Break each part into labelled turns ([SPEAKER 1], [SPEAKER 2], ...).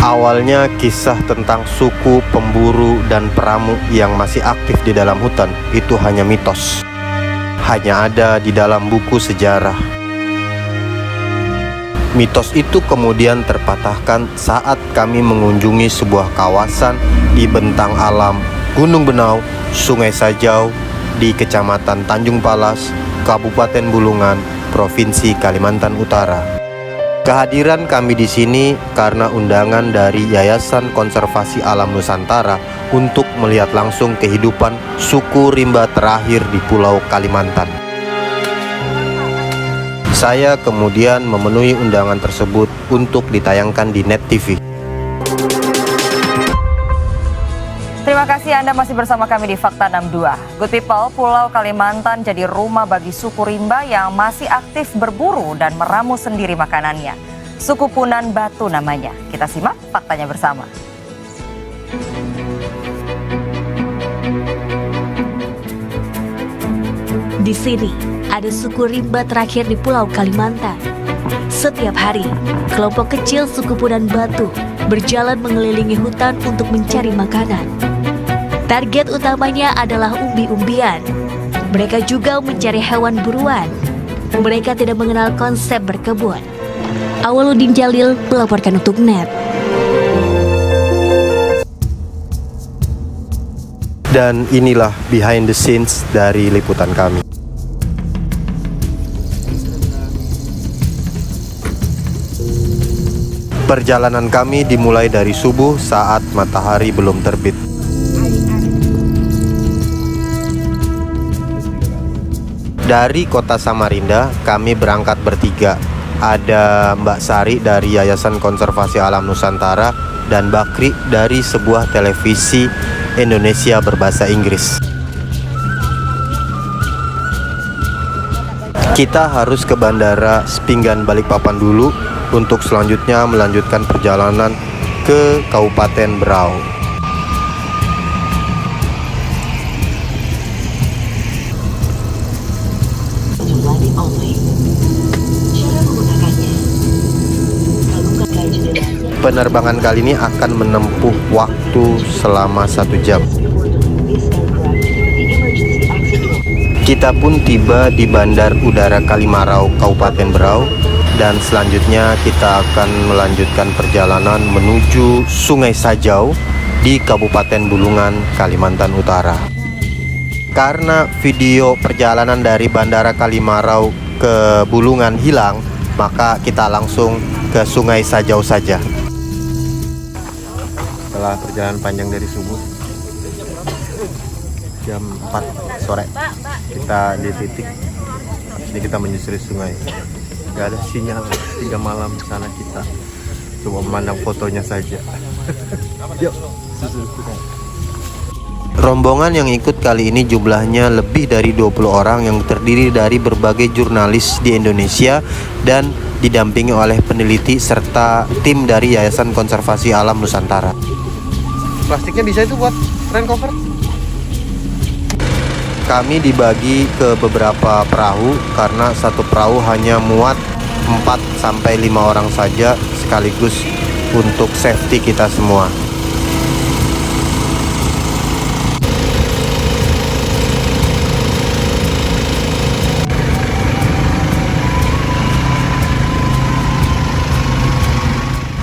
[SPEAKER 1] Awalnya kisah tentang suku pemburu dan peramu yang masih aktif di dalam hutan itu hanya mitos. Hanya ada di dalam buku sejarah. Mitos itu kemudian terpatahkan saat kami mengunjungi sebuah kawasan di bentang alam Gunung Benau, Sungai Sajau di Kecamatan Tanjung Palas, Kabupaten Bulungan, Provinsi Kalimantan Utara. Kehadiran kami di sini karena undangan dari Yayasan Konservasi Alam Nusantara untuk melihat langsung kehidupan suku rimba terakhir di Pulau Kalimantan. Saya kemudian memenuhi undangan tersebut untuk ditayangkan di Net TV.
[SPEAKER 2] Terima kasih Anda masih bersama kami di Fakta 62. Good people, Pulau Kalimantan jadi rumah bagi suku rimba yang masih aktif berburu dan meramu sendiri makanannya. Suku Punan Batu namanya. Kita simak faktanya bersama.
[SPEAKER 3] Di sini ada suku rimba terakhir di Pulau Kalimantan. Setiap hari, kelompok kecil suku Punan Batu berjalan mengelilingi hutan untuk mencari makanan. Target utamanya adalah umbi-umbian. Mereka juga mencari hewan buruan. Mereka tidak mengenal konsep berkebun. Awaludin Jalil melaporkan untuk Net.
[SPEAKER 1] Dan inilah behind the scenes dari liputan kami. Perjalanan kami dimulai dari subuh saat matahari belum terbit. Dari kota Samarinda, kami berangkat bertiga. Ada Mbak Sari dari Yayasan Konservasi Alam Nusantara dan Bakri dari sebuah televisi Indonesia berbahasa Inggris. Kita harus ke Bandara Sepinggan Balikpapan dulu untuk selanjutnya melanjutkan perjalanan ke Kabupaten Berau. Penerbangan kali ini akan menempuh waktu selama 1 jam. Kita pun tiba di Bandar Udara Kalimarau, Kabupaten Berau, dan selanjutnya kita akan melanjutkan perjalanan menuju Sungai Sajau di Kabupaten Bulungan, Kalimantan Utara. Karena video perjalanan dari Bandara Kalimarau ke Bulungan hilang, maka kita langsung ke Sungai Sajau saja. Setelah perjalanan panjang dari subuh, jam 4 sore kita di titik ini, kita menyusuri sungai. Gak ada sinyal, 3 malam di sana kita coba memandang fotonya saja. Yuk, susuri sungai. Rombongan yang ikut kali ini jumlahnya lebih dari 20 orang yang terdiri dari berbagai jurnalis di Indonesia dan didampingi oleh peneliti serta tim dari Yayasan Konservasi Alam Nusantara. Plastiknya bisa itu buat rain cover. Kami dibagi ke beberapa perahu karena satu perahu hanya muat 4-5 orang saja sekaligus untuk safety kita semua.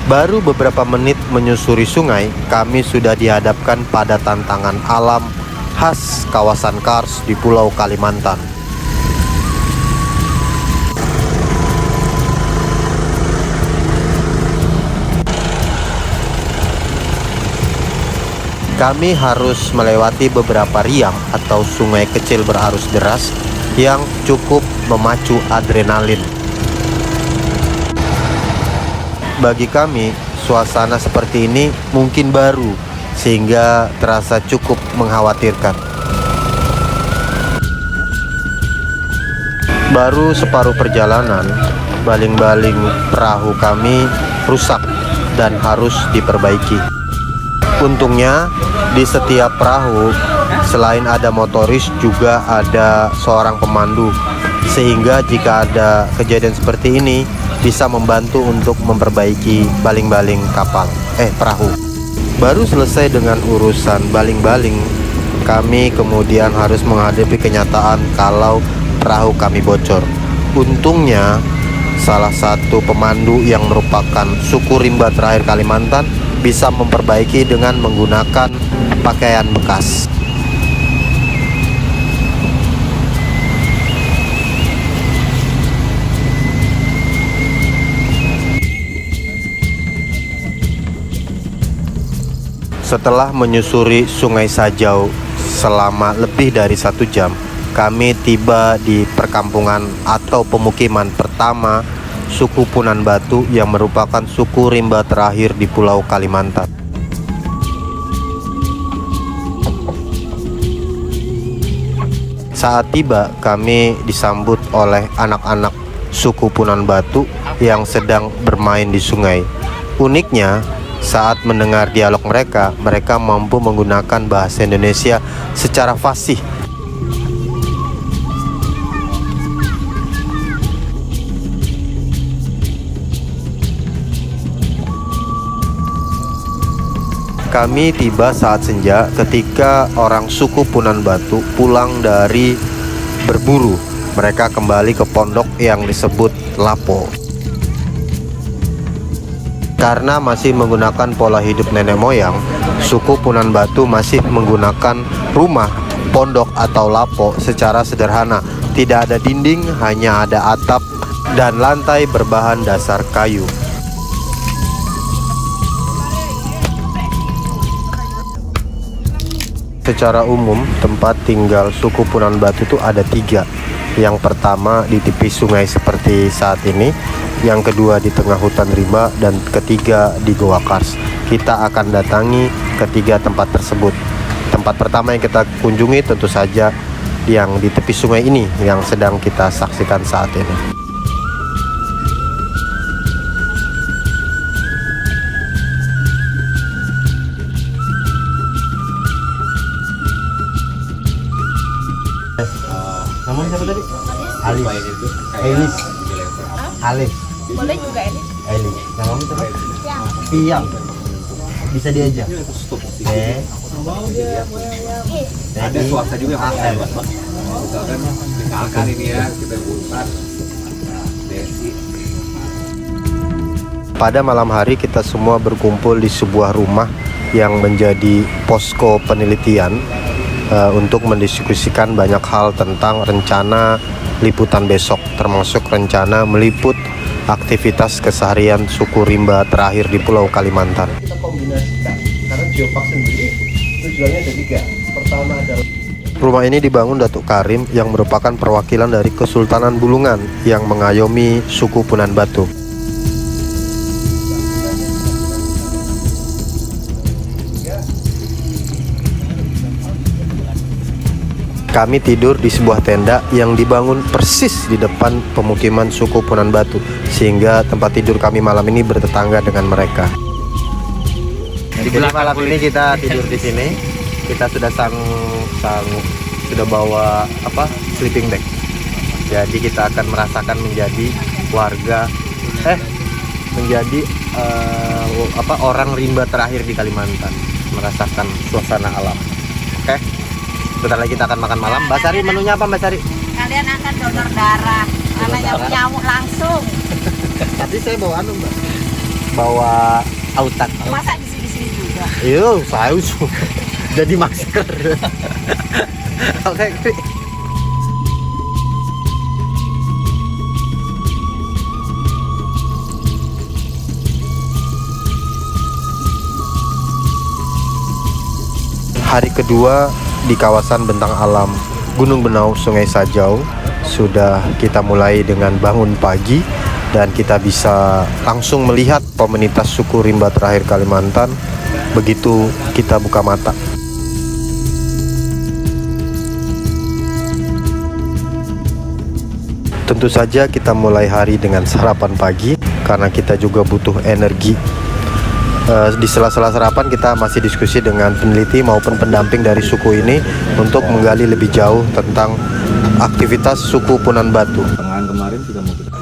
[SPEAKER 1] Baru beberapa menit menyusuri sungai, kami sudah dihadapkan pada tantangan alam khas kawasan Kars di Pulau Kalimantan. Kami harus melewati beberapa riam atau sungai kecil berarus deras yang cukup memacu adrenalin. Bagi kami, suasana seperti ini mungkin baru, sehingga terasa cukup mengkhawatirkan. Baru separuh perjalanan, baling-baling perahu kami rusak dan harus diperbaiki. Untungnya, di setiap perahu, selain ada motoris, juga ada seorang pemandu, sehingga jika ada kejadian seperti ini, bisa membantu untuk memperbaiki baling-baling perahu. Baru selesai dengan urusan baling-baling, kami kemudian harus menghadapi kenyataan kalau perahu kami bocor. Untungnya salah satu pemandu yang merupakan suku rimba terakhir Kalimantan bisa memperbaiki dengan menggunakan pakaian bekas. Setelah menyusuri Sungai Sajau selama lebih dari 1 jam, kami tiba di perkampungan atau pemukiman pertama suku Punan Batu yang merupakan suku rimba terakhir di Pulau Kalimantan. Saat tiba, kami disambut oleh anak-anak suku Punan Batu yang sedang bermain di sungai. Uniknya, saat mendengar dialog mereka, mereka mampu menggunakan bahasa Indonesia secara fasih. Kami tiba saat senja ketika orang suku Punan Batu pulang dari berburu. Mereka kembali ke pondok yang disebut Lapo. Karena masih menggunakan pola hidup nenek moyang, suku Punan Batu masih menggunakan rumah, pondok atau lapo secara sederhana. Tidak ada dinding, hanya ada atap dan lantai berbahan dasar kayu. Secara umum, tempat tinggal suku Punan Batu itu ada 3. Yang pertama di tepi sungai seperti saat ini, yang kedua di tengah hutan rimba, dan ketiga di Goa Kars. Kita akan datangi ketiga tempat tersebut. Tempat pertama yang kita kunjungi tentu saja yang di tepi sungai ini yang sedang kita saksikan saat ini. Namanya siapa tadi? Alis. Elis. Alis.
[SPEAKER 4] Boleh juga ini.
[SPEAKER 1] Elis. Yang kamu siapa? Piang. Bisa diajak. Oke.
[SPEAKER 5] Ada swasta juga yang misalkan ini ya, kita buat Desi.
[SPEAKER 1] Pada malam hari kita semua berkumpul di sebuah rumah yang menjadi posko penelitian untuk mendiskusikan banyak hal tentang rencana liputan besok, termasuk rencana meliput aktivitas keseharian suku rimba terakhir di Pulau Kalimantan. Kita kombinasikan, karena geopark sendiri tujuannya ada 3. Pertama adalah rumah ini dibangun Datuk Karim yang merupakan perwakilan dari Kesultanan Bulungan yang mengayomi suku Punan Batu. Kami tidur di sebuah tenda yang dibangun persis di depan pemukiman suku Punan Batu, sehingga tempat tidur kami malam ini bertetangga dengan mereka. Jadi malam ini kita tidur di sini. Kita sudah sudah bawa sleeping bag. Jadi kita akan merasakan menjadi warga orang rimba terakhir di Kalimantan, merasakan suasana alam. Oke. Bentar lagi kita akan makan malam. Mbak Sari, menunya apa Mbak Sari?
[SPEAKER 4] Kalian akan donor darah. Namanya nyamuk langsung.
[SPEAKER 1] Tadi saya bawa Mbak. Bawa autan.
[SPEAKER 4] Masa di sini juga?
[SPEAKER 1] Iya, saus. Jadi masker. Oke. Hari kedua di kawasan bentang alam Gunung Benau Sungai Sajau sudah kita mulai dengan bangun pagi, dan kita bisa langsung melihat komunitas suku rimba terakhir Kalimantan begitu kita buka mata. Tentu saja kita mulai hari dengan sarapan pagi karena kita juga butuh energi. Di sela-sela sarapan kita masih diskusi dengan peneliti maupun pendamping dari suku ini untuk menggali lebih jauh tentang aktivitas suku Punan Batu.
[SPEAKER 5] Pertengahan kemarin sudah mau kita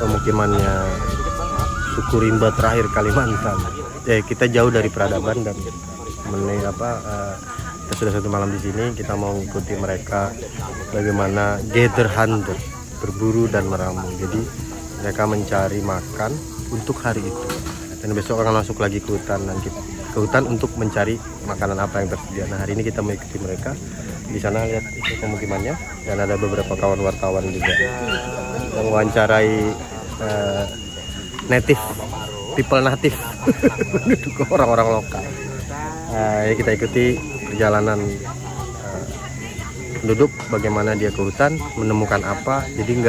[SPEAKER 1] pemukimannya suku rimba terakhir Kalimantan. Kita jauh dari peradaban dan kita sudah satu malam di sini. Kita mau ikuti mereka bagaimana gather hunter, berburu dan meramu. Jadi mereka mencari makan untuk hari itu. Dan besok akan masuk lagi ke hutan dan ke hutan untuk mencari makanan apa yang tersedia. Nah, hari ini kita mengikuti mereka. Di sana lihat itu pemukimannya dan ada beberapa kawan wartawan juga yang mewawancarai people native orang-orang lokal. Ya kita ikuti perjalanan penduduk bagaimana dia ke hutan menemukan apa. Jadi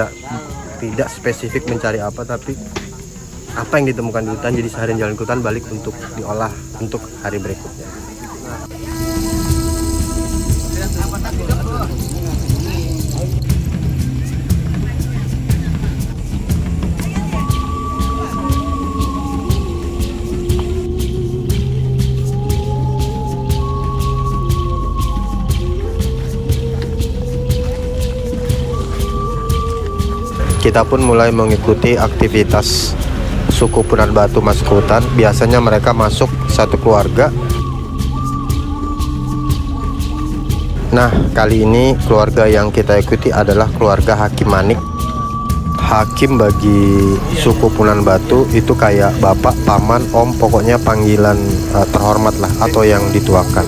[SPEAKER 1] tidak spesifik mencari apa, tapi apa yang ditemukan di hutan. Jadi seharian jalan ke hutan balik untuk diolah untuk hari berikutnya. Kita pun mulai mengikuti aktivitas suku Punan Batu masuk ke hutan. Biasanya mereka masuk satu keluarga. Nah, kali ini keluarga yang kita ikuti adalah keluarga Hakim Manik. Hakim bagi suku Punan Batu itu kayak bapak, paman, om, pokoknya panggilan terhormat lah atau yang dituakan.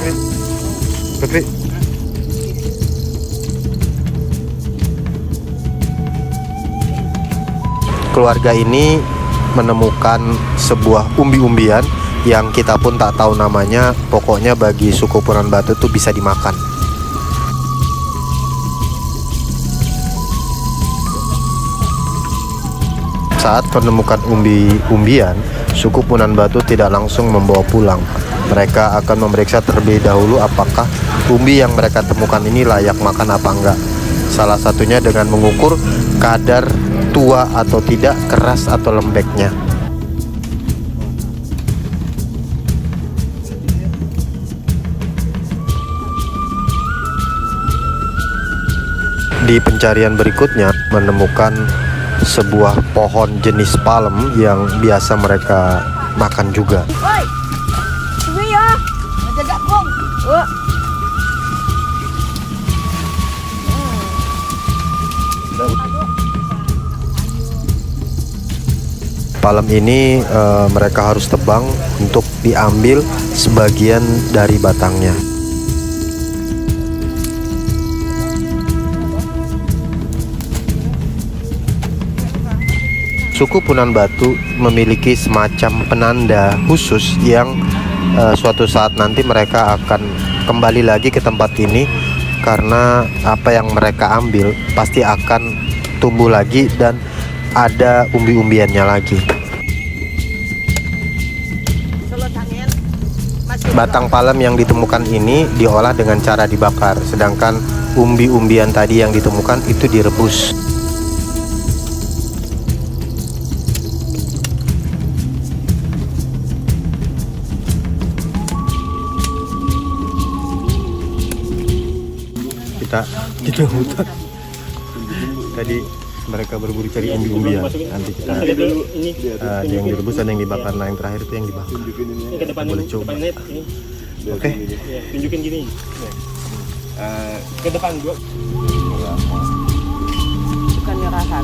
[SPEAKER 1] Putri. Keluarga ini menemukan sebuah umbi-umbian yang kita pun tak tahu namanya. Pokoknya bagi suku Punan Batu itu bisa dimakan. Saat menemukan umbi-umbian, suku Punan Batu tidak langsung membawa pulang. Mereka akan memeriksa terlebih dahulu apakah umbi yang mereka temukan ini layak makan apa enggak. Salah satunya dengan mengukur kadar tua atau tidak, keras atau lembeknya. Di pencarian berikutnya menemukan sebuah pohon jenis palem yang biasa mereka makan juga.
[SPEAKER 4] Woi, sini ya, jaga kong.
[SPEAKER 1] Palem ini mereka harus tebang untuk diambil sebagian dari batangnya. Suku Punan Batu memiliki semacam penanda khusus yang suatu saat nanti mereka akan kembali lagi ke tempat ini, karena apa yang mereka ambil pasti akan tumbuh lagi dan ada umbi-umbiannya lagi. Batang palem yang ditemukan ini diolah dengan cara dibakar, sedangkan umbi-umbian tadi yang ditemukan itu direbus. Kita hutan. Tadi mereka berburu cari umbi-umbian. Nanti kita ada yang direbus, ada yang dibakar. Nah, yang terakhir itu yang dibakar. Kita boleh coba. Oke.
[SPEAKER 6] Tunjukin gini. Ke depan gua.
[SPEAKER 4] Bukan nyeraha.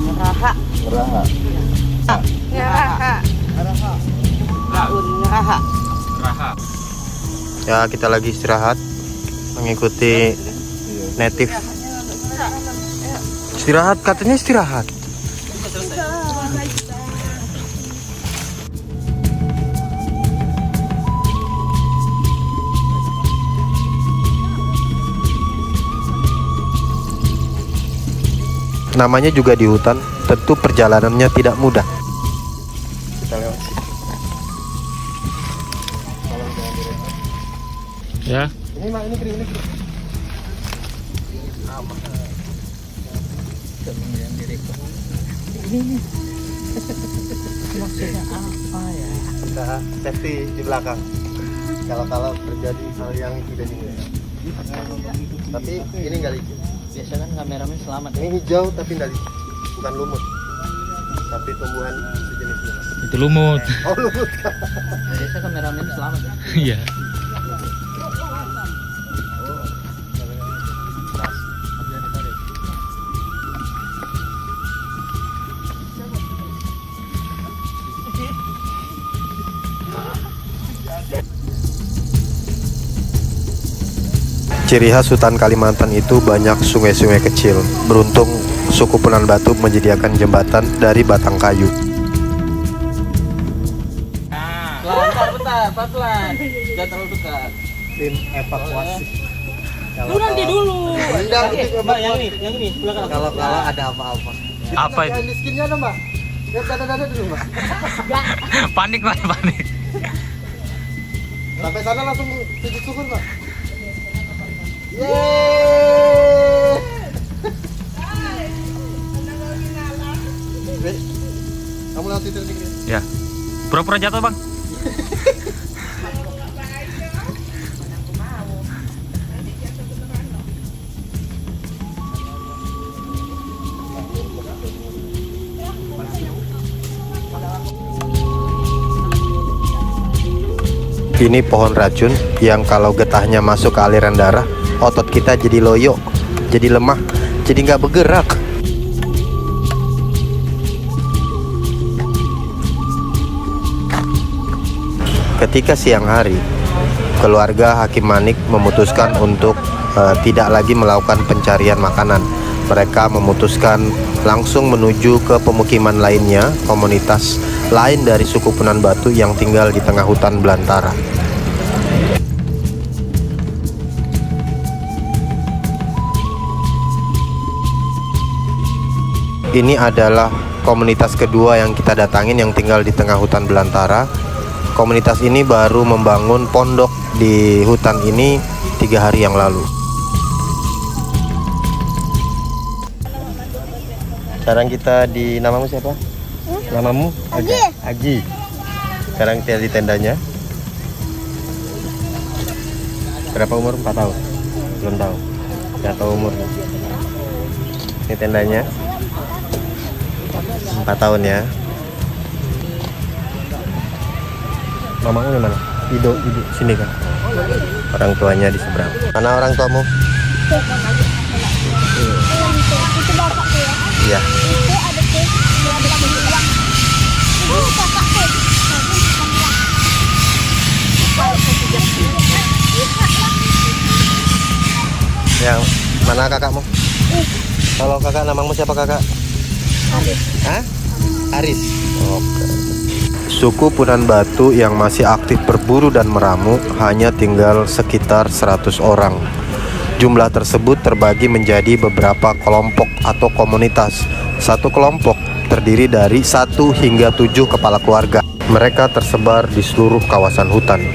[SPEAKER 1] Ya, kita lagi istirahat mengikuti native. Istirahat, katanya istirahat. Namanya juga di hutan, tentu perjalanannya tidak mudah. Kita lewat sini.
[SPEAKER 6] Ya.
[SPEAKER 1] Ini kering.
[SPEAKER 4] Maksudnya apa ya?
[SPEAKER 1] Kita safety di belakang. Kalau terjadi hal yang tidak diinginkan. Tapi ini nggak licin.
[SPEAKER 4] Biasanya kan kameramen selamat.
[SPEAKER 1] Ini hijau tapi nggak licin, bukan lumut. Tapi tumbuhan sejenis ini.
[SPEAKER 6] Itu lumut.
[SPEAKER 1] Oh, lumut.
[SPEAKER 7] Biasa kameramen selamat.
[SPEAKER 6] Iya.
[SPEAKER 1] Ciri khas hutan Kalimantan itu banyak sungai-sungai kecil. Beruntung suku Punan Batu menyediakan jembatan dari batang kayu.
[SPEAKER 7] Bentar, pelan. Jangan terlalu dekat.
[SPEAKER 1] Tim evakuasi.
[SPEAKER 7] Nanti dulu.
[SPEAKER 1] Mbak,
[SPEAKER 7] yang ini, belakang.
[SPEAKER 1] Kalau ada apa-apa.
[SPEAKER 6] Apa itu?
[SPEAKER 1] Yang di skinnya ada, Mbak. Lihat dada-dada dulu, Mbak.
[SPEAKER 6] Panik Mas, panik.
[SPEAKER 1] Sampai sana langsung sujud syukur, Mbak. Yeay. Kamu lewat itu dikit.
[SPEAKER 6] Ya. Pura-pura jatuh, Bang.
[SPEAKER 1] Ini pohon racun yang kalau getahnya masuk ke aliran darah, otot kita jadi loyo, jadi lemah, jadi nggak bergerak. Ketika siang hari, keluarga Hakim Manik memutuskan untuk tidak lagi melakukan pencarian makanan. Mereka memutuskan langsung menuju ke pemukiman lainnya, komunitas lain dari suku Punan Batu yang tinggal di tengah hutan belantara. Ini adalah komunitas kedua yang kita datangin yang tinggal di tengah hutan belantara. Komunitas ini baru membangun pondok di hutan ini 3 hari yang lalu. Sekarang kita di, namamu siapa? Namamu? Agi. Agi. Sekarang kita di tendanya. Berapa umur? 4 tahun? Belum tahu. Nggak tahu umurnya. Ini tendanya. 4 tahun ya. Mamamu di mana? Ido sini kan. Orang tuanya di seberang. Mana orang tuamu?
[SPEAKER 8] Itu bapakku ya.
[SPEAKER 1] Iya.
[SPEAKER 8] Itu adikku. Itu kakakku.
[SPEAKER 1] Yang mana kakakmu? Kalau kakak, namamu siapa kakak?
[SPEAKER 8] Aris.
[SPEAKER 1] Hah? Aris. Oke. Suku Punan Batu yang masih aktif berburu dan meramu hanya tinggal sekitar 100 orang. Jumlah tersebut terbagi menjadi beberapa kelompok atau komunitas. Satu kelompok terdiri dari 1 hingga 7 kepala keluarga. Mereka tersebar di seluruh kawasan hutan.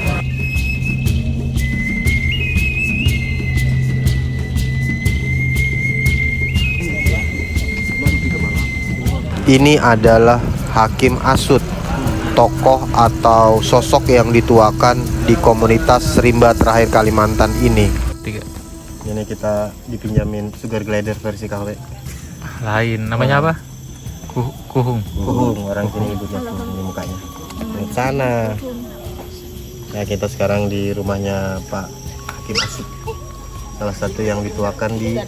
[SPEAKER 1] Ini adalah Hakim Asud, tokoh atau sosok yang dituakan di komunitas rimba terakhir Kalimantan ini.
[SPEAKER 6] 3.
[SPEAKER 1] Ini kita dipinjamin sugar glider versi KW.
[SPEAKER 6] Lain. Namanya apa? Kuhung.
[SPEAKER 1] Kuhung, orang sini nyebutnya Kuhung, ini mukanya. Di sana. Ya, kita sekarang di rumahnya Pak Hakim Asud. Salah satu yang dituakan di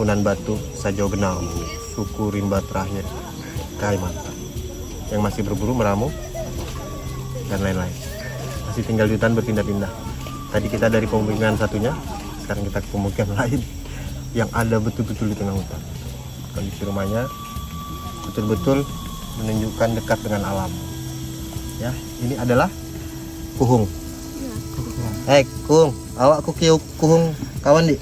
[SPEAKER 1] Punan Batu, Sajau Genau, suku rimba terakhir Kalimantan. Yang masih berburu, meramu, dan lain-lain. Masih tinggal di hutan berpindah-pindah. Tadi kita dari pemukiman satunya, sekarang kita ke pemukiman lain yang ada betul-betul di tengah hutan. Kondisi rumahnya betul-betul menunjukkan dekat dengan alam. Ya, ini adalah Kuhung. Kuhung, awak kukiu Kuhung kawan di.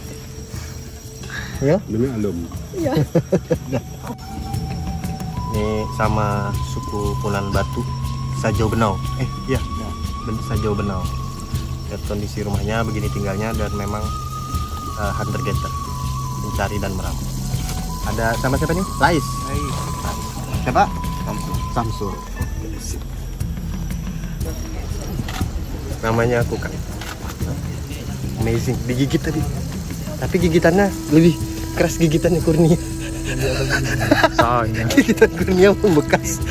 [SPEAKER 1] Ya?
[SPEAKER 5] Demi alum.
[SPEAKER 1] Ini sama suku Punan Batu, Sajau Benau. Iya, Sajau Benau. Lihat kondisi rumahnya, begini tinggalnya, dan memang hunter gatherer, mencari dan meramu. Ada sama siapa nih? Lais. Siapa? Samsul. Namanya aku kan. Amazing, digigit tadi. Tapi gigitannya lebih keras gigitannya Kurnia.
[SPEAKER 6] Soalnya.
[SPEAKER 1] Kita dunia membekas.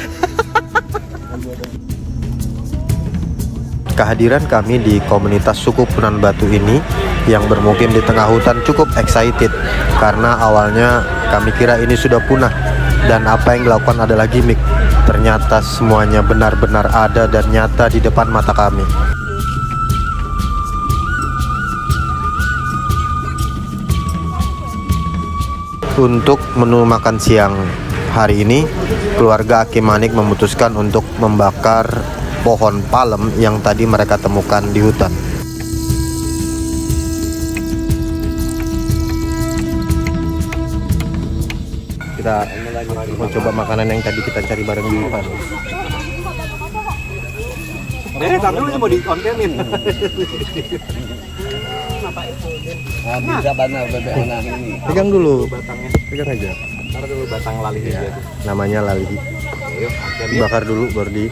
[SPEAKER 1] Kehadiran kami di komunitas suku Punan Batu ini yang bermukim di tengah hutan cukup excited karena awalnya kami kira ini sudah punah dan apa yang dilakukan adalah gimmick. Ternyata semuanya benar-benar ada dan nyata di depan mata kami. Untuk menu makan siang hari ini, keluarga Aki Manik memutuskan untuk membakar pohon palem yang tadi mereka temukan di hutan. Kita mau coba makanan yang tadi kita cari bareng di hutan. Tapi lu mau dikontenin.
[SPEAKER 5] Bisa benar bebek anak ini.
[SPEAKER 1] Pegang dulu batangnya. Pegang aja.
[SPEAKER 5] Taruh dulu batang lalihi
[SPEAKER 1] Ya, namanya lalihi. Dibakar dulu baru di.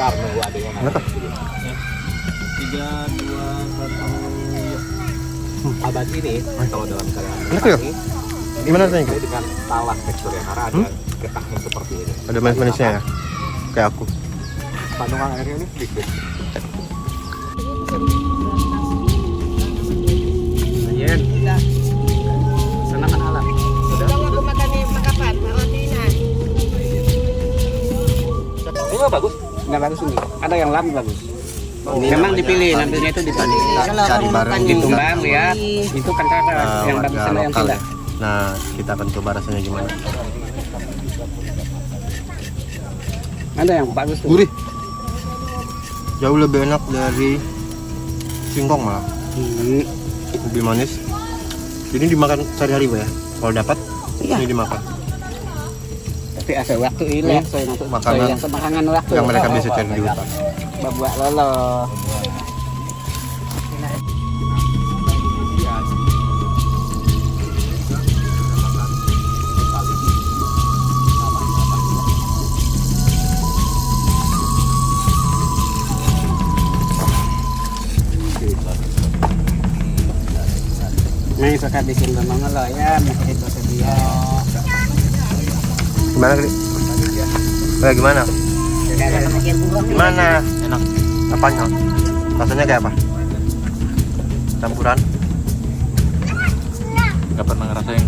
[SPEAKER 5] Ntar nunggu adanya
[SPEAKER 1] Kenapa?
[SPEAKER 7] 3, 2, 1.
[SPEAKER 5] abad ini kalau dalam keadaan
[SPEAKER 1] Enak ya? Gimana rasanya?
[SPEAKER 5] ini dengan talas teksturnya karena ada getahnya seperti ini.
[SPEAKER 1] Ada manis-manisnya ya? Kayak aku.
[SPEAKER 5] Kandungan airnya ini sedikit.
[SPEAKER 7] Yen. Senangan alam.
[SPEAKER 5] Ini bagus.
[SPEAKER 7] Nggak bagus ini. Ada yang lebih bagus. Memang dipilih, nantinya itu dipilih.
[SPEAKER 1] Cari bareng
[SPEAKER 7] Ditumbang lihat. Itu kan kakak yang bagus
[SPEAKER 1] warga
[SPEAKER 7] sama yang
[SPEAKER 1] lokal
[SPEAKER 7] tidak.
[SPEAKER 1] ya. Nah, kita akan coba rasanya gimana.
[SPEAKER 7] Ada yang bagus tuh.
[SPEAKER 1] Gurih. Jauh lebih enak dari singkong malah. Lebih manis. Ini dimakan sehari-hari Pak ya. Kalau dapat ini dimakan.
[SPEAKER 7] Tapi asal waktu ini
[SPEAKER 1] Makanan
[SPEAKER 7] makanan waktu
[SPEAKER 1] yang mereka bisa cari di hutan.
[SPEAKER 7] babuak lolo. May suka bikin ng mga loya, makikita sa dia.
[SPEAKER 1] Gimana, Kri? Gimana? Gimana? Enak. Apanya? Rasanya kayak apa? Campuran?
[SPEAKER 6] Nggak pernah ngerasain.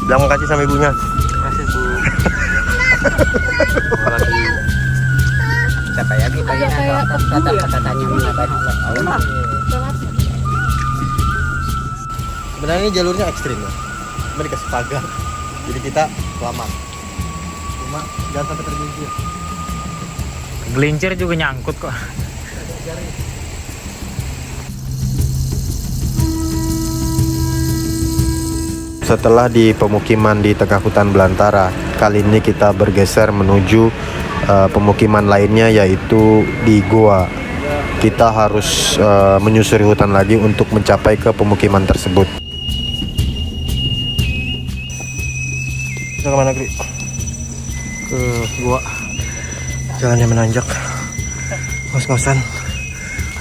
[SPEAKER 1] Bilang makasih sama ibunya.
[SPEAKER 6] Makasih Bu.
[SPEAKER 7] Siapa ya kita ini kata-katanya menyampaikan.
[SPEAKER 1] Sebenarnya ini jalurnya ekstrim ya. Cuma dikasih pagar. Jadi kita selamat. Cuma jangan sampai tergelincir.
[SPEAKER 6] Gelincir juga nyangkut kok.
[SPEAKER 1] Setelah di pemukiman di tengah hutan belantara, kali ini kita bergeser menuju pemukiman lainnya yaitu di goa. Kita harus menyusuri hutan lagi untuk mencapai ke pemukiman tersebut. Kita kemana, Kri? Ke goa. Jalannya menanjak. Ngos-ngosan.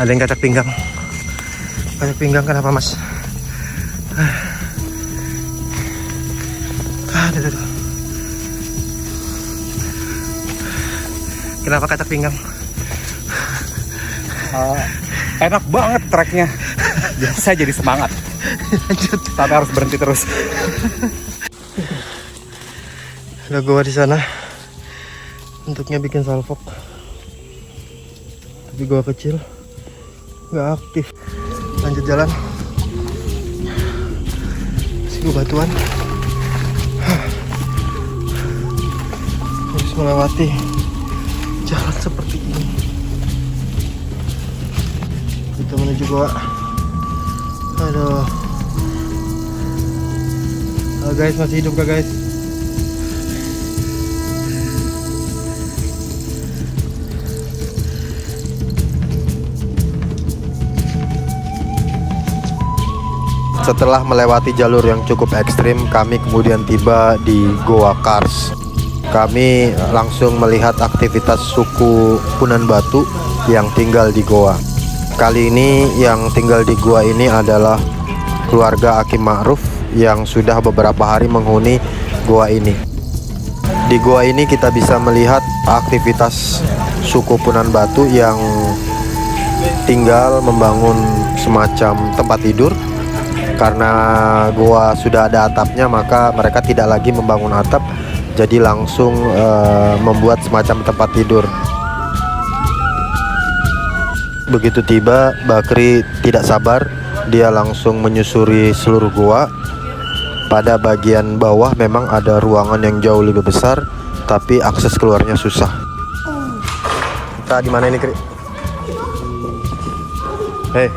[SPEAKER 1] Ada yang katak pinggang. Katak pinggang kenapa, Mas? Aduh. Kenapa katak pinggang?
[SPEAKER 5] Enak banget treknya. Saya jadi semangat.
[SPEAKER 1] Lanjut.
[SPEAKER 5] Tapi harus berhenti terus.
[SPEAKER 1] Ada gua di sana. Bentuknya bikin salfok. Tapi gua kecil, nggak aktif. Lanjut jalan. Masih gua batuan. Harus melewati jalan seperti ini. Kita menuju gua. Aduh. Guys, masih hidup gak guys? Setelah melewati jalur yang cukup ekstrim, kami kemudian tiba di Goa Kars. Kami langsung melihat aktivitas suku Punan Batu yang tinggal di Goa. Kali ini yang tinggal di Goa ini adalah keluarga Aki Ma'ruf yang sudah beberapa hari menghuni gua ini. Di gua ini kita bisa melihat aktivitas suku Punan Batu yang tinggal membangun semacam tempat tidur. Karena gua sudah ada atapnya, maka mereka tidak lagi membangun atap, jadi langsung membuat semacam tempat tidur. Begitu tiba, Bakri tidak sabar, dia langsung menyusuri seluruh gua. Pada bagian bawah memang ada ruangan yang jauh lebih besar, tapi akses keluarnya susah. Kita di mana ini, Kri? Hei,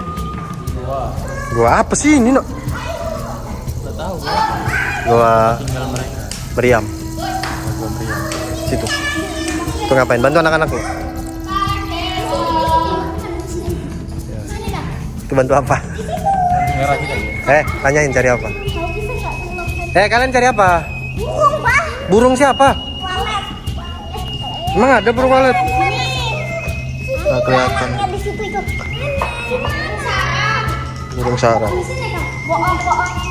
[SPEAKER 1] gua apa sih ini, no? Gua meriam. Situ. Itu ngapain? Bantu anak-anak lu? Itu bantu apa? Tanyain cari apa? Kalian cari apa?
[SPEAKER 8] Burung, Pak.
[SPEAKER 1] Burung siapa?
[SPEAKER 8] Walet.
[SPEAKER 1] Emang ada burung walet?
[SPEAKER 8] Sini.
[SPEAKER 1] Nggak kelihatan.
[SPEAKER 8] Yang di situ itu.
[SPEAKER 1] Burung Sahara.
[SPEAKER 8] Di sini kan. Bohong.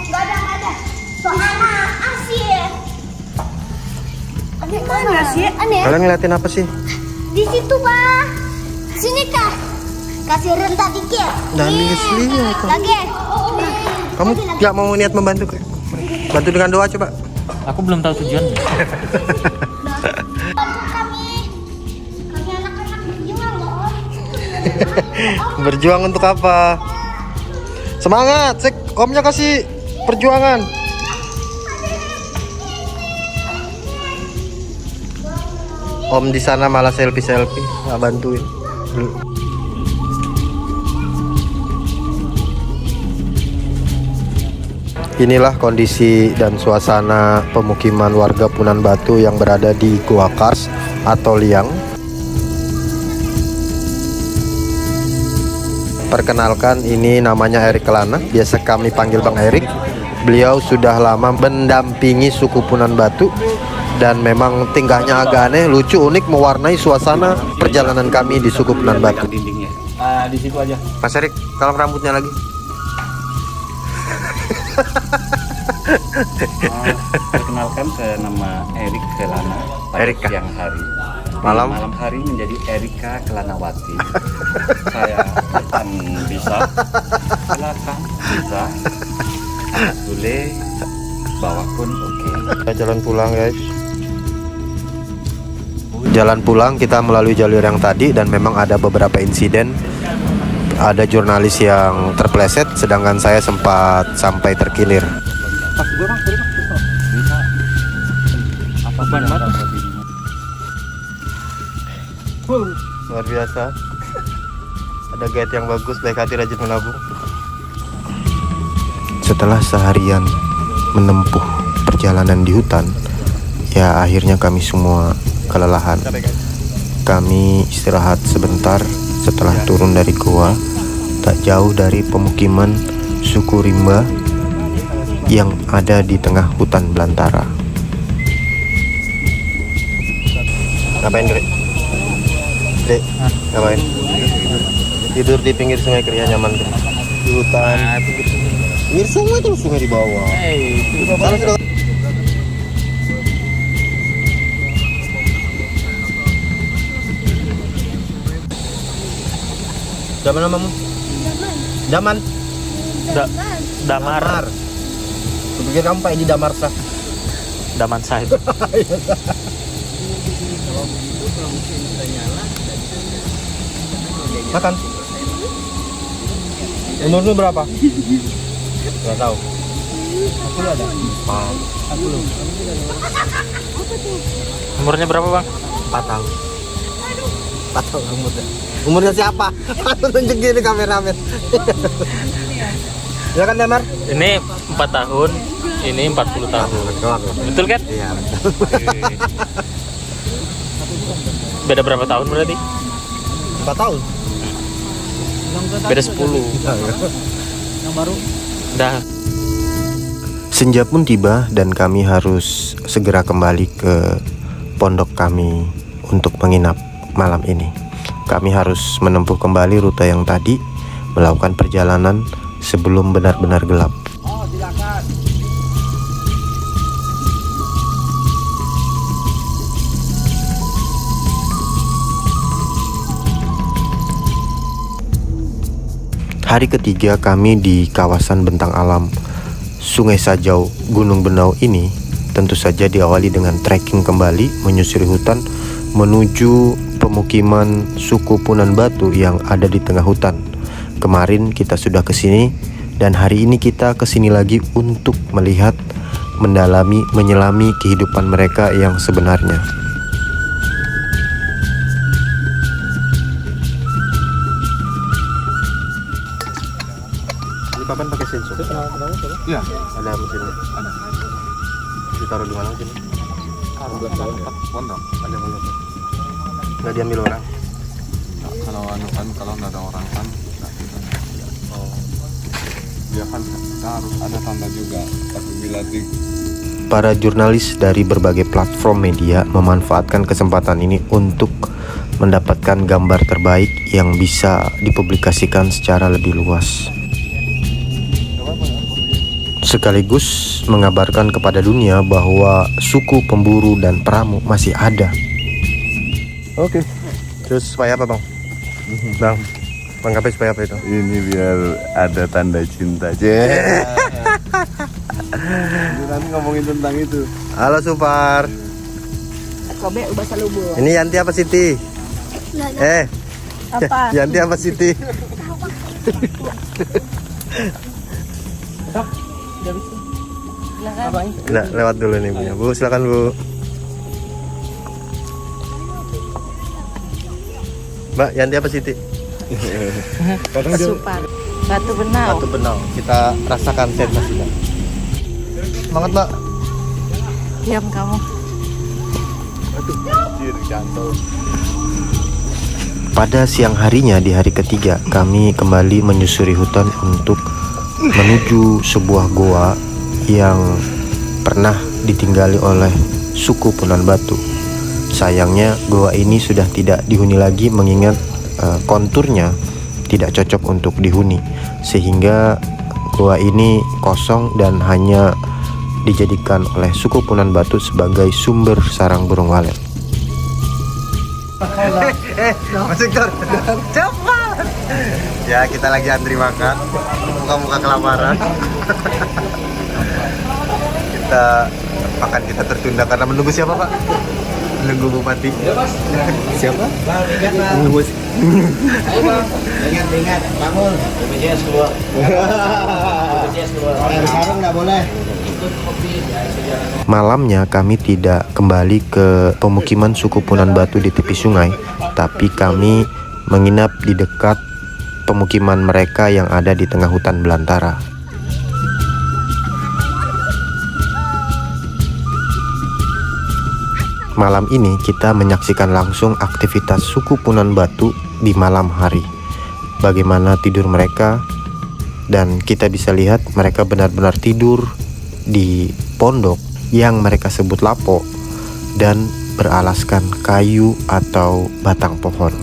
[SPEAKER 8] Enggak ada. Soalnya asyik. Aneh mana sih? Aneh.
[SPEAKER 1] Kalian ngeliatin apa sih?
[SPEAKER 8] Di situ, Pak. Sini, Kak. Kasih rentak dikit.
[SPEAKER 1] Dan lihat.
[SPEAKER 8] Lagi.
[SPEAKER 1] Kamu nggak mau niat membantu? Bantu dengan doa coba.
[SPEAKER 6] Aku belum tahu tujuannya.
[SPEAKER 8] Kami anak-anak berjuang loh.
[SPEAKER 1] Berjuang untuk apa? Semangat, Omnya kasih perjuangan. Om di sana malah selfie, nggak bantuin. Inilah kondisi dan suasana pemukiman warga Punan Batu yang berada di Gua Kars atau Liang. Perkenalkan, ini namanya Erik Kelana, biasa kami panggil Bang Erik. Beliau sudah lama mendampingi suku Punan Batu dan memang tingkahnya agak aneh, lucu, unik, mewarnai suasana perjalanan kami di suku Punan Batu.
[SPEAKER 5] Dindingnya.
[SPEAKER 7] Di situ aja.
[SPEAKER 1] Mas Erik, kalau rambutnya lagi.
[SPEAKER 5] Perkenalkan, saya nama Erik Kelana. Pada
[SPEAKER 1] Erika.
[SPEAKER 5] siang hari.
[SPEAKER 1] Malam
[SPEAKER 5] hari menjadi Erika Kelanawati. Saya depan bisa, belakang bisa, boleh, bawah pun oke.
[SPEAKER 1] Kita jalan pulang, guys. Jalan pulang kita melalui jalur yang tadi dan memang ada beberapa insiden. Ada jurnalis yang terpleset, sedangkan saya sempat sampai terkilir.
[SPEAKER 6] Ban mata.
[SPEAKER 1] Luar biasa. Ada guide yang bagus, baik hati, rajin menabung. Setelah seharian menempuh perjalanan di hutan, ya akhirnya kami semua kelelahan. Kami istirahat sebentar setelah turun dari gua, tak jauh dari pemukiman suku Rimba yang ada di tengah hutan belantara. Ngapain, Kri? Dek, ngapain? Tidur di pinggir sungai, Kri, ya, nyaman, Kri. Di hutan. Pinggir sungai tuh, sungai di bawah. Sana sudah. Siapa namamu? Daman.
[SPEAKER 6] Damar.
[SPEAKER 1] Kupikir kamu Pak Edi Damarsa.
[SPEAKER 6] Daman Sahib.
[SPEAKER 1] Makan. Umurmu berapa? Nggak tahu. Aku ada.
[SPEAKER 6] Umurnya berapa, Bang?
[SPEAKER 1] 4 tahun. 4 tahun umurnya. Umurnya siapa? Aku tunjuk gini kameramen. Ya kan, Damar?
[SPEAKER 6] Ini 4 tahun, ini 40 tahun. Betul kan?
[SPEAKER 1] Iya, betul.
[SPEAKER 6] Beda berapa tahun berarti?
[SPEAKER 1] 4 tahun.
[SPEAKER 6] Beda 10.
[SPEAKER 7] Yang baru.
[SPEAKER 6] Dah.
[SPEAKER 1] Senja pun tiba dan kami harus segera kembali ke pondok kami untuk menginap malam ini. Kami harus menempuh kembali rute yang tadi, melakukan perjalanan sebelum benar-benar gelap. Hari ketiga kami di kawasan bentang alam Sungai Sajau, Gunung Benau ini tentu saja diawali dengan trekking kembali menyusuri hutan menuju pemukiman suku Punan Batu yang ada di tengah hutan. Kemarin kita sudah kesini dan hari ini kita kesini lagi untuk melihat, mendalami, menyelami kehidupan mereka yang sebenarnya. Ini papan pakai sensor? Iya, ada mesinnya. Ada. Ditaruh di mana sini? Pondok. Ada pondok. Nggak diambil orang?
[SPEAKER 5] Kalau kalau nggak ada orang kan dia kan kita harus ada tanda juga apabila
[SPEAKER 1] Para jurnalis dari berbagai platform media memanfaatkan kesempatan ini untuk mendapatkan gambar terbaik yang bisa dipublikasikan secara lebih luas. Sekaligus mengabarkan kepada dunia bahwa suku pemburu dan pramu masih ada. Oke. Terus supaya apa, Bang? Bang, lengkapnya supaya apa itu?
[SPEAKER 5] ini biar ada tanda cinta aja. Nanti ngomongin tentang itu.
[SPEAKER 1] Halo Supar.
[SPEAKER 4] Kobe bahasa Lubu.
[SPEAKER 1] Ini Yanti apa Siti?
[SPEAKER 4] Apa?
[SPEAKER 1] Yanti apa Siti? Nggak, lewat dulu nih punya. Bu, silakan Bu. Mbak, Yanti apa Siti?
[SPEAKER 4] Supar. Batu Benau.
[SPEAKER 1] Batu Benau. Kita rasakan sensasinya. Semangat, Mbak.
[SPEAKER 4] Diam kamu.
[SPEAKER 1] Pada siang harinya di hari ketiga, kami kembali menyusuri hutan untuk menuju sebuah goa yang pernah ditinggali oleh suku Punan Batu. Sayangnya goa ini sudah tidak dihuni lagi mengingat konturnya tidak cocok untuk dihuni, sehingga goa ini kosong dan hanya dijadikan oleh suku Punan Batu sebagai sumber sarang burung walet. Mas Victor, cepat! Ya, kita lagi antri makan, muka-muka kelaparan. Kita tertunda karena menunggu siapa, Pak? Menunggu Bupati. Siapa? Menunggu.
[SPEAKER 7] Ayo Bang, ingat bangun. BPJS keluar. BPJS keluar. Sekarang nggak boleh.
[SPEAKER 1] Malamnya kami tidak kembali ke pemukiman suku Punan Batu di tepi sungai, tapi kami menginap di dekat pemukiman mereka yang ada di tengah hutan belantara. Malam ini kita menyaksikan langsung aktivitas suku Punan Batu di malam hari. Bagaimana tidur mereka, dan kita bisa lihat mereka benar-benar tidur di pondok yang mereka sebut lapo dan beralaskan kayu atau batang pohon.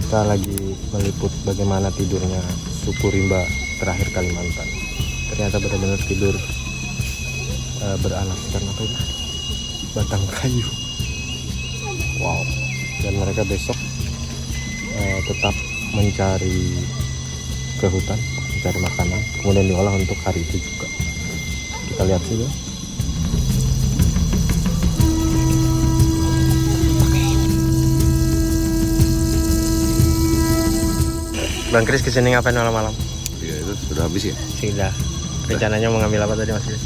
[SPEAKER 1] Kita lagi meliput bagaimana tidurnya suku rimba terakhir Kalimantan. Ternyata benar-benar tidur beralaskan apa itu? Batang kayu. Wow. Dan mereka besok tetap mencari ke hutan, mencari makanan, kemudian diolah untuk hari itu juga. Kita lihat saja. Bang Kris kesini ngapain malam-malam?
[SPEAKER 5] Ya itu sudah habis ya.
[SPEAKER 1] Sudah. Rencananya mau ngambil apa tadi Mas Kris?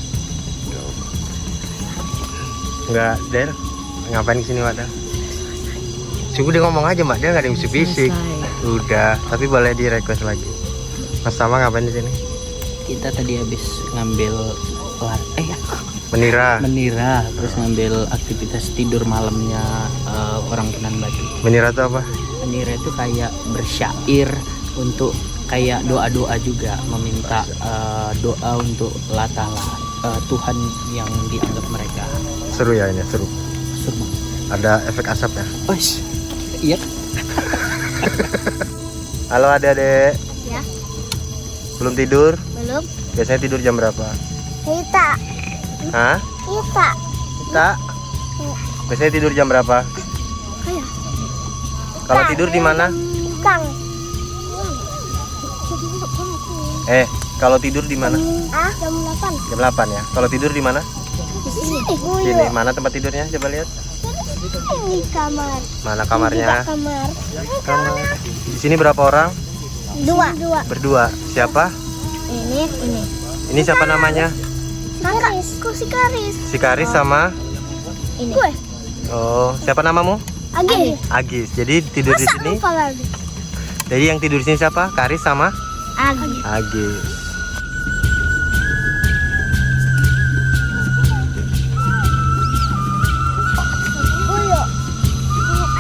[SPEAKER 1] Enggak, Der. Ngapain kesini Mbak Der? Cukup dia ngomong aja Mbak, dia nggak ada yang bisik. Udah, tapi boleh di request lagi. Mas Tama ngapain di sini?
[SPEAKER 9] Kita tadi habis ngambil menira, terus ngambil aktivitas tidur malamnya orang Punan Batu.
[SPEAKER 1] Menira itu apa?
[SPEAKER 9] Menira itu kayak bersyair untuk kayak doa-doa juga, meminta doa untuk Allah Tuhan yang dianggap mereka.
[SPEAKER 1] Seru ya ini, seru.
[SPEAKER 9] Seru.
[SPEAKER 1] Ada efek asap ya?
[SPEAKER 9] Iya.
[SPEAKER 1] Halo adik-adik.
[SPEAKER 8] Ya.
[SPEAKER 1] Belum tidur?
[SPEAKER 8] Belum.
[SPEAKER 1] Biasanya tidur jam berapa?
[SPEAKER 8] Kita.
[SPEAKER 1] Hah?
[SPEAKER 8] Kita.
[SPEAKER 1] Kita? Biasanya tidur jam berapa?
[SPEAKER 8] Ayo.
[SPEAKER 1] Kalau tidur di mana?
[SPEAKER 8] Kang.
[SPEAKER 1] Kalau tidur di mana?
[SPEAKER 8] Jam 8.
[SPEAKER 1] Jam 8 ya. Kalau tidur di mana?
[SPEAKER 8] Di sini.
[SPEAKER 1] Sini. Mana tempat tidurnya? Coba lihat.
[SPEAKER 8] Ini kamar.
[SPEAKER 1] Mana kamarnya?
[SPEAKER 8] Kamar.
[SPEAKER 1] Kamar. Di sini berapa orang?
[SPEAKER 8] 2.
[SPEAKER 1] Berdua. Siapa?
[SPEAKER 8] Ini.
[SPEAKER 1] Ini siapa namanya?
[SPEAKER 8] Karis. Kok si Karis?
[SPEAKER 1] Si Karis sama?
[SPEAKER 8] Ini. Gue.
[SPEAKER 1] Oh, siapa namamu?
[SPEAKER 8] Agi.
[SPEAKER 1] Agis. Jadi tidur di sini.
[SPEAKER 8] Lupa lagi.
[SPEAKER 1] Jadi yang tidur di sini siapa? Karis sama
[SPEAKER 8] Agi.
[SPEAKER 1] Agis.
[SPEAKER 8] Uyo.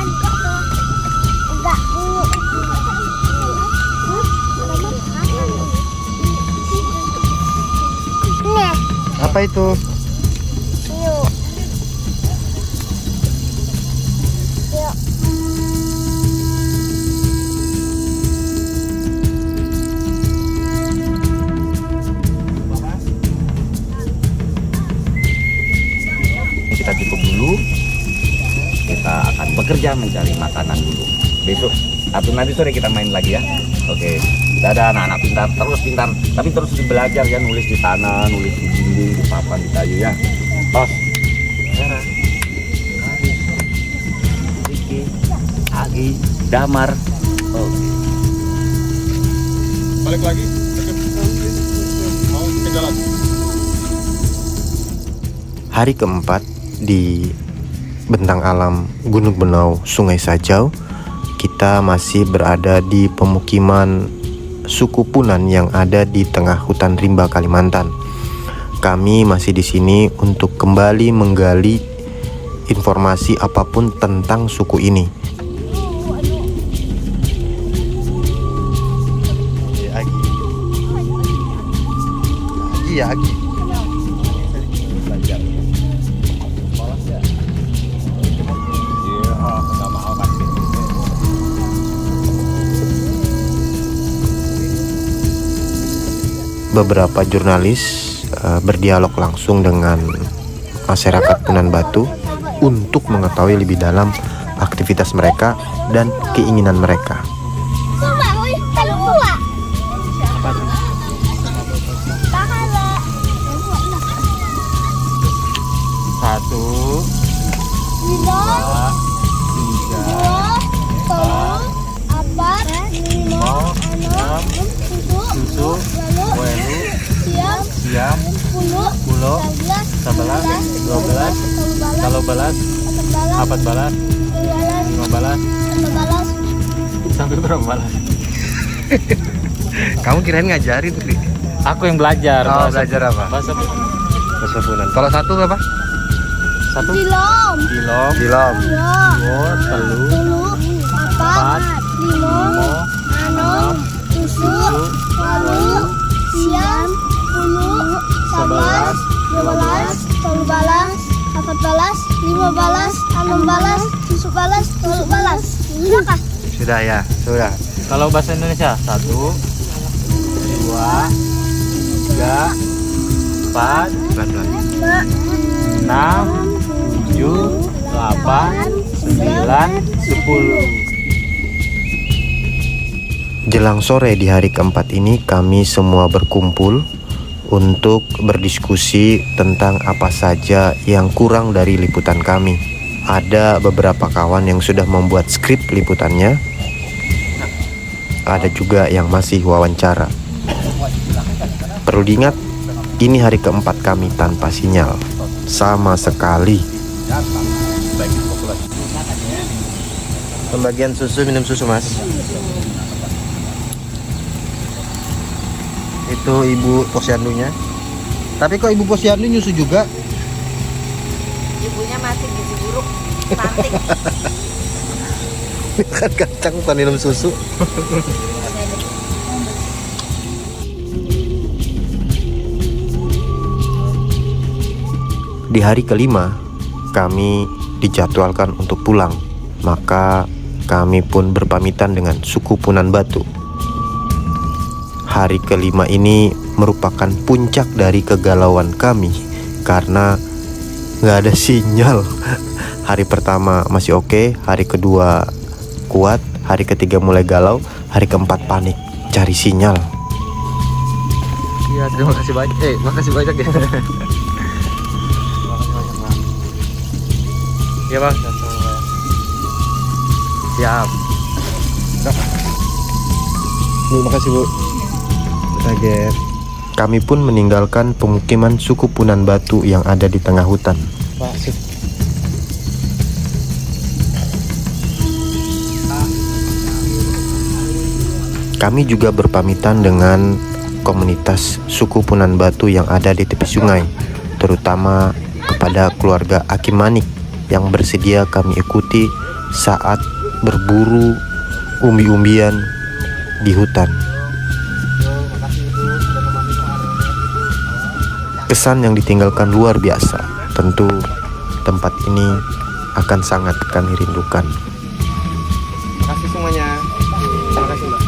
[SPEAKER 8] Enggak tuh. Enggak. Nih.
[SPEAKER 1] Apa itu?
[SPEAKER 8] Yuk.
[SPEAKER 5] Kita cukup dulu. Kita akan bekerja mencari makanan dulu. Besok atau nanti sore kita main lagi ya. Oke. Dadah anak-anak pintar, terus pintar. Tapi terus belajar ya, nulis di tanah, nulis di dinding, di papan, di kayu ya. Tos. Sarah. Karis. Riki. Agi. Damar. Oke.
[SPEAKER 1] Balik lagi. Mau ke jalan. Hari keempat di bentang alam Gunung Benau, Sungai Sajau, kita masih berada di pemukiman suku Punan yang ada di tengah hutan rimba Kalimantan. Kami masih di sini untuk kembali menggali informasi apapun tentang suku ini. Agi. Beberapa jurnalis berdialog langsung dengan masyarakat Punan Batu untuk mengetahui lebih dalam aktivitas mereka dan keinginan mereka. Satu, dua, tiga, empat, lima, enam, tujuh, welu, siam, 10, 11, 12, 13, 14, 15. Sampai berapa balas? Kamu kirain ngajarin tuh, Rik?
[SPEAKER 6] Aku yang belajar.
[SPEAKER 1] Oh, belajar apa?
[SPEAKER 6] Bahasa
[SPEAKER 1] Bahasa Punan. Kalau satu apa?
[SPEAKER 6] satu.
[SPEAKER 8] Dilom.
[SPEAKER 1] Dilom.
[SPEAKER 6] Dua, telu,
[SPEAKER 8] 4, 5, 6, 7, 8, siam, 10, 11, 12, 13, 14, 15, 16, 17, 18. Sudah kah?
[SPEAKER 1] Sudah ya, sudah.
[SPEAKER 6] Kalau bahasa Indonesia 1, 2, 3, 4, 6, 7, 8, 9, 10.
[SPEAKER 1] Jelang sore di hari keempat ini kami semua berkumpul untuk berdiskusi tentang apa saja yang kurang dari liputan kami. Ada beberapa kawan yang sudah membuat skrip liputannya. Ada juga yang masih wawancara. Perlu diingat, ini hari keempat kami tanpa sinyal sama sekali. Pembagian susu, minum susu, Mas. Itu Ibu Posyandunya. Tapi kok Ibu Posyandu nyusu juga?
[SPEAKER 4] Ibunya masih gizi buruk, stunting.
[SPEAKER 1] Kan kacang bukan minum susu. Di hari kelima, kami dijadwalkan untuk pulang. Maka kami pun berpamitan dengan suku Punan Batu. Hari kelima ini merupakan puncak dari kegalauan kami karena nggak ada sinyal. Hari pertama masih oke, hari kedua kuat, hari ketiga mulai galau, hari keempat panik cari sinyal.
[SPEAKER 6] Iya, terima kasih banyak. Makasih banyak ya. Terima kasih banyak, Pak. Iya, Bang. Siap.
[SPEAKER 1] Bu, makasih Bu. Kaget. Kami pun meninggalkan pemukiman suku Punan Batu yang ada di tengah hutan.
[SPEAKER 6] Pak, sip.
[SPEAKER 1] Kami juga berpamitan dengan komunitas suku Punan Batu yang ada di tepi sungai, terutama kepada keluarga Aki Manik yang bersedia kami ikuti saat berburu umbi-umbian di hutan. Kesan yang ditinggalkan luar biasa. Tentu tempat ini akan sangat kami rindukan.
[SPEAKER 6] Terima kasih semuanya. Terima kasih, Mbak.